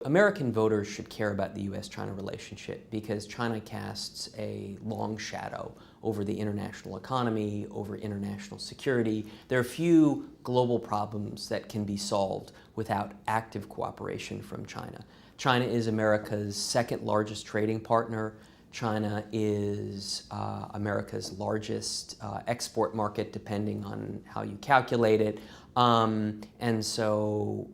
American voters should care about the U.S.-China relationship because China casts a long shadow over the international economy, over international security. There are few global problems that can be solved without active cooperation from China. China is America's second largest trading partner. China is America's largest export market, depending on how you calculate it. And so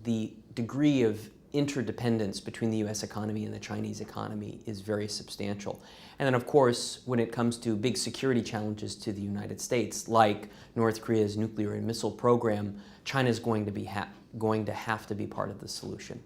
the degree of interdependence between the U.S. economy and the Chinese economy is very substantial. And then, of course, when it comes to big security challenges to the United States, like North Korea's nuclear and missile program, China is going to have to be part of the solution.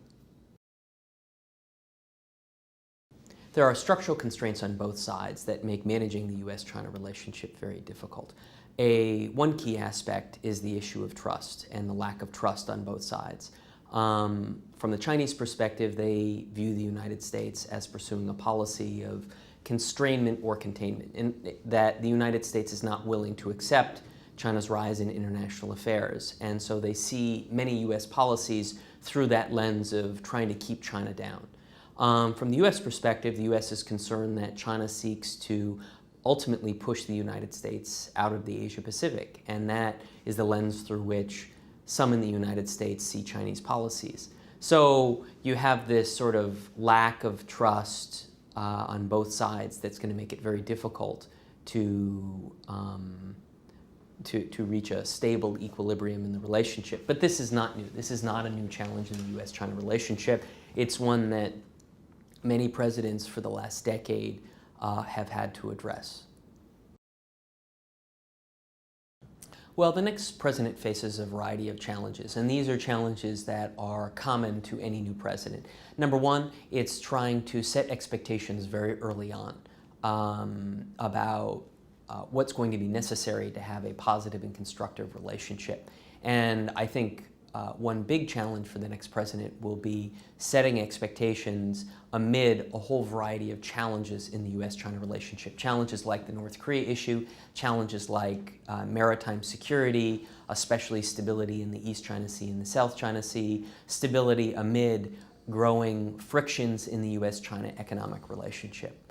There are structural constraints on both sides that make managing the U.S.-China relationship very difficult. One key aspect is the issue of trust and the lack of trust on both sides. From the Chinese perspective, they view the United States as pursuing a policy of constrainment or containment, and that the United States is not willing to accept China's rise in international affairs. And so they see many U.S. policies through that lens of trying to keep China down. From the U.S. perspective, the U.S. is concerned that China seeks to ultimately push the United States out of the Asia-Pacific, and that is the lens through which some in the United States see Chinese policies. So you have this sort of lack of trust on both sides that's going to make it very difficult to reach a stable equilibrium in the relationship. But this is not new. This is not a new challenge in the U.S.-China relationship. It's one that many presidents for the last decade have had to address. Well, the next president faces a variety of challenges, and these are challenges that are common to any new president. Number one, it's trying to set expectations very early on about what's going to be necessary to have a positive and constructive relationship. And I think one big challenge for the next president will be setting expectations amid a whole variety of challenges in the U.S.-China relationship. Challenges like the North Korea issue, challenges like maritime security, especially stability in the East China Sea and the South China Sea, stability amid growing frictions in the U.S.-China economic relationship.